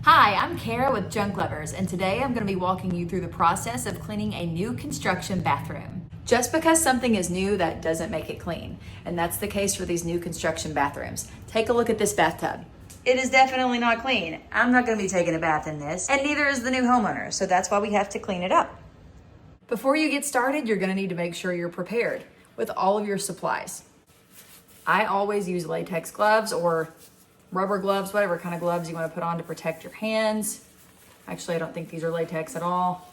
Hi, I'm Kara with Junk Lovers, and today I'm going to be walking you through the process of cleaning a new construction bathroom. Just because something is new, that doesn't make it clean, and that's the case for these new construction bathrooms. Take a look at this bathtub. It is definitely not clean. I'm not going to be taking a bath in this, and neither is the new homeowner, so that's why we have to clean it up. Before you get started, you're going to need to make sure you're prepared with all of your supplies. I always use latex gloves or rubber gloves, whatever kind of gloves you want to put on to protect your hands. Actually, I don't think these are latex at all.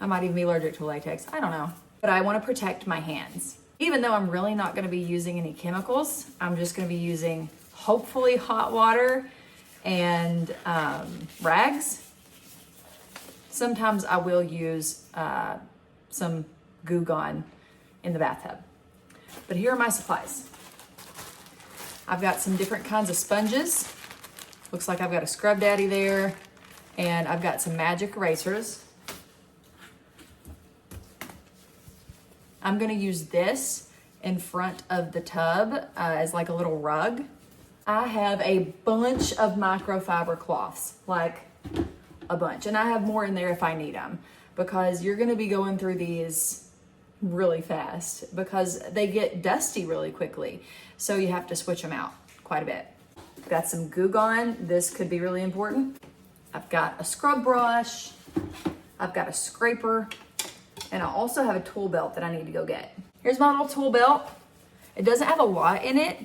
I might even be allergic to latex. I don't know. But I want to protect my hands. Even though I'm really not going to be using any chemicals, I'm just going to be using hopefully hot water and rags. Sometimes I will use some Goo Gone in the bathtub. But here are my supplies. I've got some different kinds of sponges. Looks like I've got a Scrub Daddy there, and I've got some magic erasers. I'm gonna use this in front of the tub as like a little rug. I have a bunch of microfiber cloths, like a bunch, and I have more in there if I need them, because you're gonna be going through these really fast because they get dusty really quickly. So you have to switch them out quite a bit. I've got some Goo Gone. This could be really important. I've got a scrub brush. I've got a scraper. And I also have a tool belt that I need to go get. Here's my little tool belt. It doesn't have a lot in it,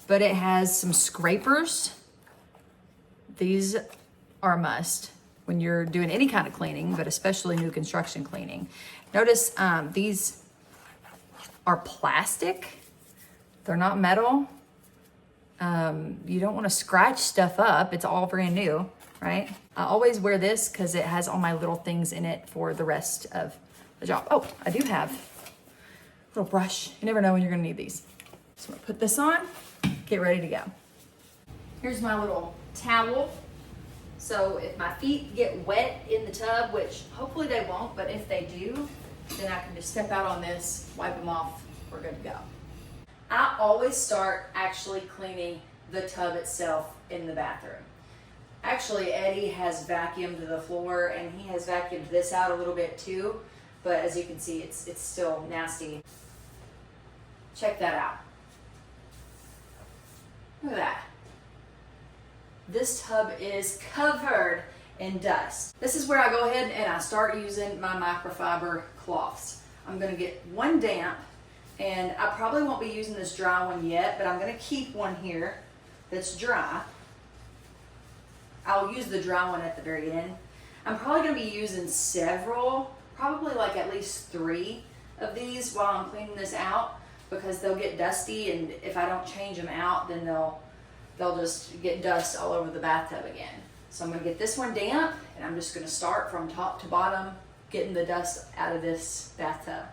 but it has some scrapers. These are a must when you're doing any kind of cleaning, but especially new construction cleaning. Notice these are plastic. They're not metal. You don't want to scratch stuff up. It's all brand new, right? I always wear this because it has all my little things in it for the rest of the job. Oh, I do have a little brush. You never know when you're gonna need these. So I'm gonna put this on, get ready to go. Here's my little towel. So if my feet get wet in the tub, which hopefully they won't, but if they do, then I can just step out on this, wipe them off, we're good to go. I always start actually cleaning the tub itself in the bathroom. Actually, Eddie has vacuumed the floor and he has vacuumed this out a little bit too, but as you can see, it's still nasty. Check that out. Look at that. This tub is covered in dust. This is where I go ahead and I start using my microfiber cloths. I'm gonna get one damp, and I probably won't be using this dry one yet, but I'm gonna keep one here that's dry. I'll use the dry one at the very end. I'm probably gonna be using several, probably like at least 3 of these while I'm cleaning this out, because they'll get dusty, and if I don't change them out, then they'll just get dust all over the bathtub again. So I'm gonna get this one damp, and I'm just gonna start from top to bottom, getting the dust out of this bathtub.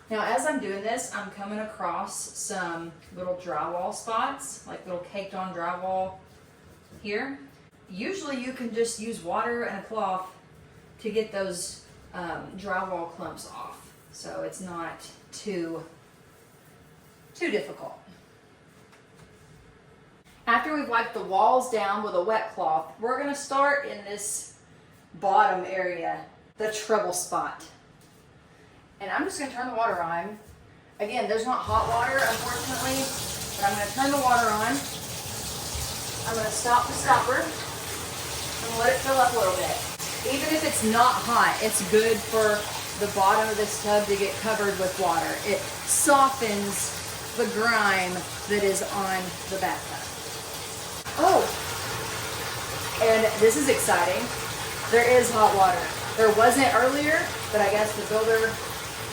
Now, as I'm doing this, I'm coming across some little drywall spots, like little caked on drywall here. Usually you can just use water and a cloth to get those drywall clumps off. So it's not too difficult. After we've wiped the walls down with a wet cloth, we're gonna start in this bottom area, the trouble spot. And I'm just gonna turn the water on. Again, there's not hot water, unfortunately, but I'm gonna turn the water on. I'm gonna stop the stopper. I'm gonna let it fill up a little bit. Even if it's not hot, it's good for the bottom of this tub to get covered with water. It softens the grime that is on the bathtub. Oh, and this is exciting. There is hot water. There wasn't earlier, but I guess the builder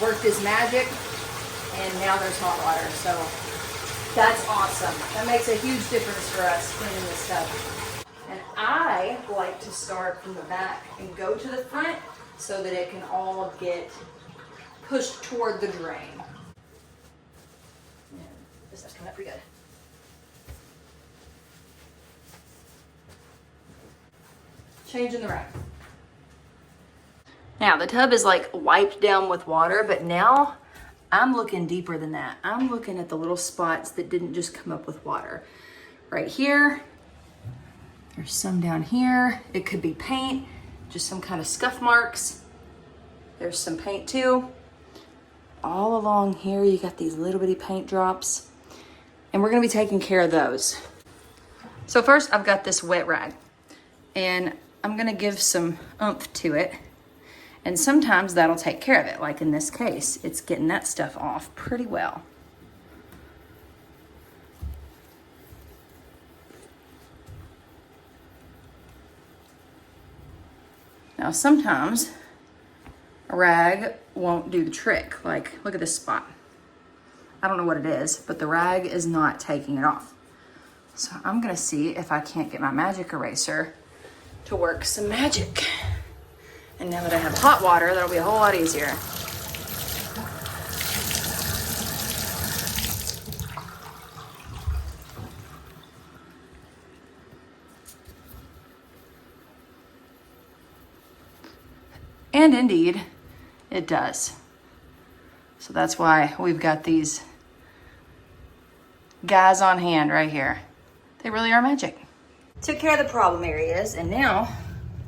worked his magic, and now there's hot water. So that's awesome. That makes a huge difference for us cleaning this tub. And I like to start from the back and go to the front so that it can all get pushed toward the drain. And this stuff's coming up pretty good. Changing the rack. Now the tub is like wiped down with water, but now I'm looking deeper than that. I'm looking at the little spots that didn't just come up with water. Right here, there's some down here. It could be paint, just some kind of scuff marks. There's some paint too. All along here, you got these little bitty paint drops, and we're gonna be taking care of those. So first, I've got this wet rag, and I'm gonna give some oomph to it. And sometimes that'll take care of it. Like in this case, it's getting that stuff off pretty well. Now sometimes a rag won't do the trick. Like, look at this spot. I don't know what it is, but the rag is not taking it off. So I'm gonna see if I can't get my magic eraser to work some magic. And now that I have hot water, that'll be a whole lot easier. And indeed, it does. So that's why we've got these guys on hand right here. They really are magic. Took care of the problem areas, and now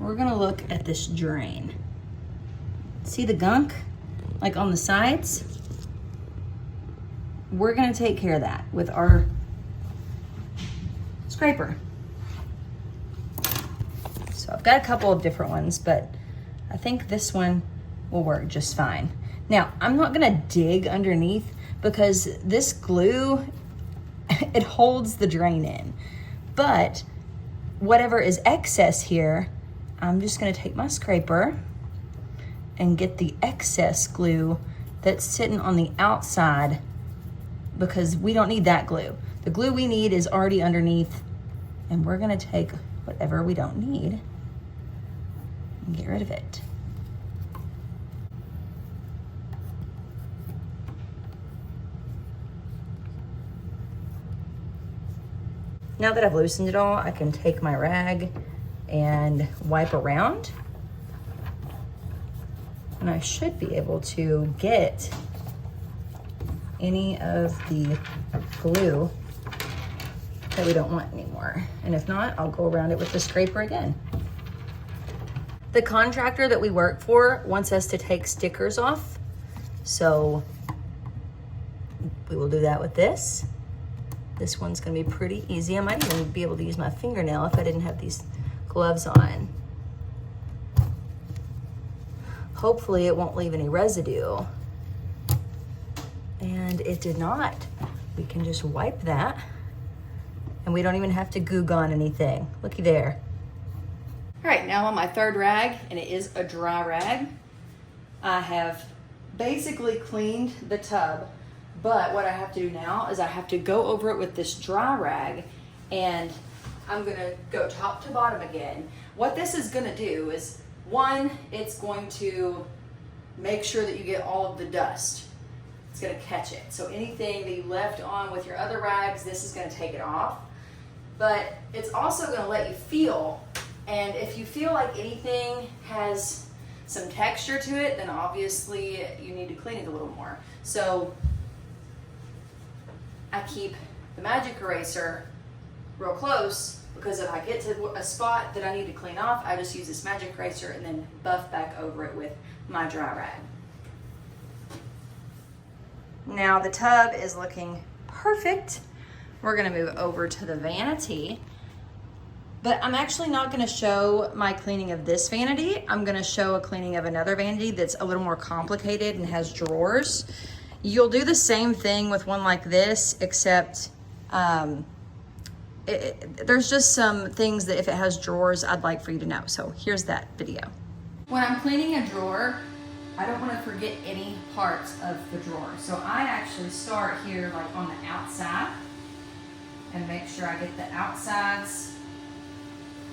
we're gonna look at this drain. See the gunk, like on the sides? We're gonna take care of that with our scraper. So I've got a couple of different ones, but I think this one will work just fine. Now, I'm not gonna dig underneath because this glue, it holds the drain in. But whatever is excess here, I'm just gonna take my scraper and get the excess glue that's sitting on the outside, because we don't need that glue. The glue we need is already underneath, and we're gonna take whatever we don't need and get rid of it. Now that I've loosened it all, I can take my rag and wipe around. And I should be able to get any of the glue that we don't want anymore. And if not, I'll go around it with the scraper again. The contractor that we work for wants us to take stickers off. So we will do that with this. This one's gonna be pretty easy. I might even be able to use my fingernail if I didn't have these gloves on. Hopefully it won't leave any residue. And it did not. We can just wipe that, and we don't even have to goo gun anything. Looky there. All right, now I'm on my third rag, and it is a dry rag. I have basically cleaned the tub, but what I have to do now is I have to go over it with this dry rag, and I'm gonna go top to bottom again. What this is gonna do is, one, it's going to make sure that you get all of the dust. It's gonna catch it. So anything that you left on with your other rags, this is gonna take it off. But it's also gonna let you feel, and if you feel like anything has some texture to it, then obviously you need to clean it a little more. So I keep the magic eraser real close, because if I get to a spot that I need to clean off, I just use this magic eraser and then buff back over it with my dry rag. Now the tub is looking perfect. We're gonna move over to the vanity, but I'm actually not gonna show my cleaning of this vanity. I'm gonna show a cleaning of another vanity that's a little more complicated and has drawers. You'll do the same thing with one like this, except there's just some things that if it has drawers, I'd like for you to know. So here's that video. When I'm cleaning a drawer, I don't want to forget any parts of the drawer. So I actually start here like on the outside and make sure I get the outsides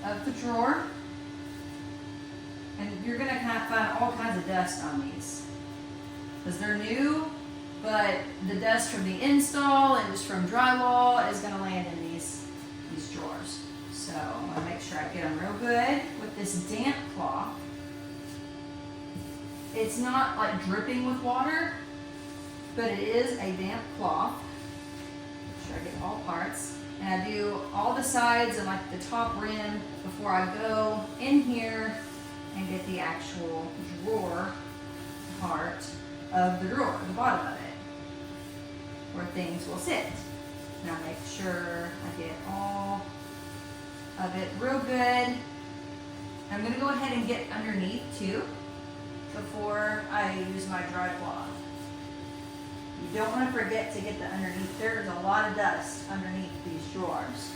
of the drawer. And you're gonna kind of find all kinds of dust on these, because they're new, but the dust from the install and just from drywall is gonna land in these drawers. So I'm gonna make sure I get them real good with this damp cloth. It's not like dripping with water, but it is a damp cloth. Make sure I get all parts. And I do all the sides and like the top rim before I go in here and get the actual drawer part of the drawer, the bottom of it, where things will sit. Now make sure I get all of it real good. I'm gonna go ahead and get underneath too before I use my dry cloth. You don't want to forget to get the underneath. There's a lot of dust underneath these drawers.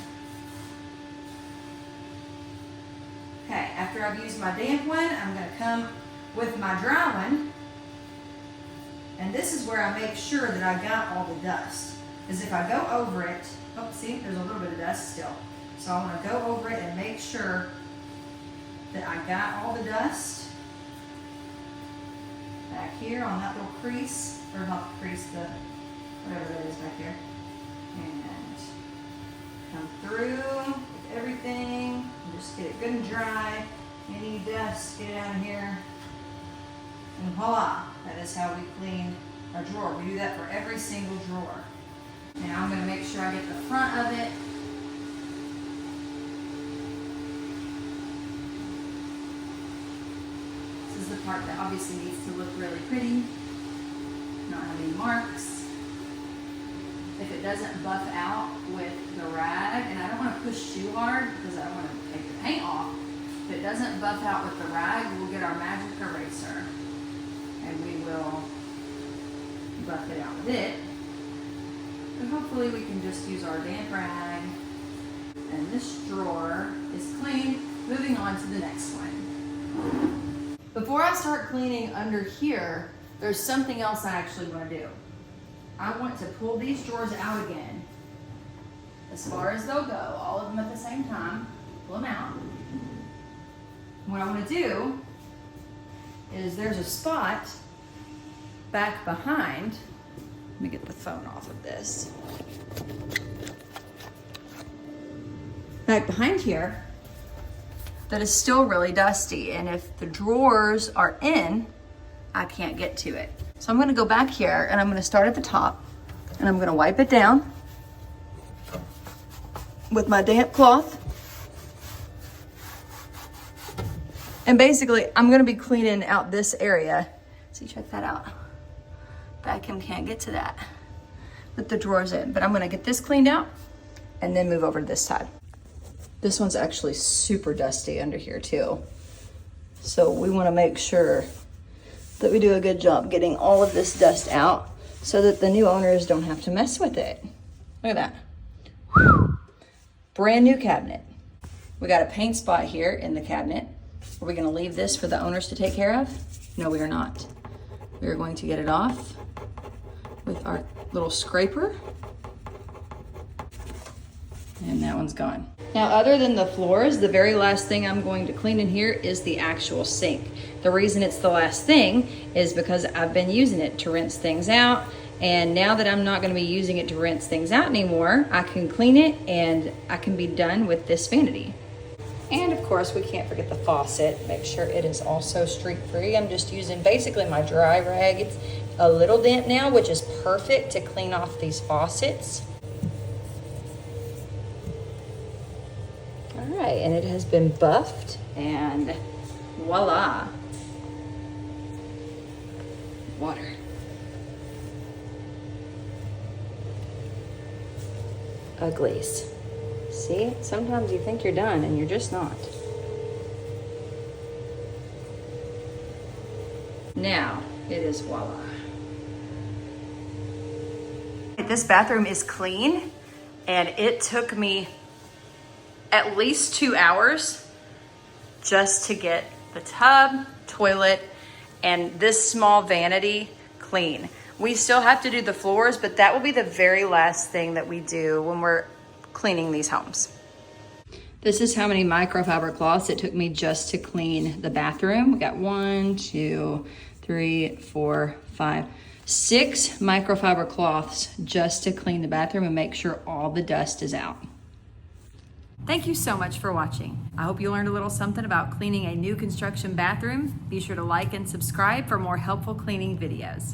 Okay, after I've used my damp one, I'm going to come with my dry one. And this is where I make sure that I got all the dust. Because if I go over it, oh, see, there's a little bit of dust still. So I want to go over it and make sure that I got all the dust back here on that little crease, or not the crease, the whatever that is back here. And come through with everything, and just get it good and dry. Any dust, get it out of here. And voila, that is how we clean our drawer. We do that for every single drawer. Now I'm going to make sure I get the front of it. This is the part that obviously needs to look really pretty, not have any marks. If it doesn't buff out with the rag, and I don't want to push too hard because I don't want to take the paint off. If it doesn't buff out with the rag, we'll get our magic eraser and we will buff it out with it. But hopefully we can just use our damp rag, and this drawer is clean. Moving on to the next one. Before I start cleaning under here, there's something else I actually want to do. I want to pull these drawers out again, as far as they'll go, all of them at the same time, pull them out. What I want to do is there's a spot back behind. Let me get the phone off of this. Back behind here, that is still really dusty, and if the drawers are in, I can't get to it. So I'm gonna go back here and I'm gonna start at the top and I'm gonna wipe it down with my damp cloth. And basically, I'm gonna be cleaning out this area. See, check that out. Vacuum can't get to that with the drawers in, but I'm gonna get this cleaned out and then move over to this side. This one's actually super dusty under here too. So we wanna make sure that we do a good job getting all of this dust out so that the new owners don't have to mess with it. Look at that. Whew. Brand new cabinet. We got a paint spot here in the cabinet. Are we gonna leave this for the owners to take care of? No, we are not. We are going to get it off with our little scraper. And that one's gone. Now, other than the floors, the very last thing I'm going to clean in here is the actual sink. The reason it's the last thing is because I've been using it to rinse things out. And now that I'm not gonna be using it to rinse things out anymore, I can clean it and I can be done with this vanity. And of course, we can't forget the faucet. Make sure it is also streak-free. I'm just using basically my dry rag. It's a little damp now, which is perfect to clean off these faucets. All right, and it has been buffed, and voila. Water. Uglies. See, sometimes you think you're done and you're just not. Now, it is voila. This bathroom is clean, and it took me at least 2 hours just to get the tub, toilet, and this small vanity clean. We still have to do the floors, but that will be the very last thing that we do when we're cleaning these homes. This is how many microfiber cloths it took me just to clean the bathroom. We got 1, 2, 3, 4, 5, 6 microfiber cloths just to clean the bathroom and make sure all the dust is out. Thank you so much for watching. I hope you learned a little something about cleaning a new construction bathroom. Be sure to like and subscribe for more helpful cleaning videos.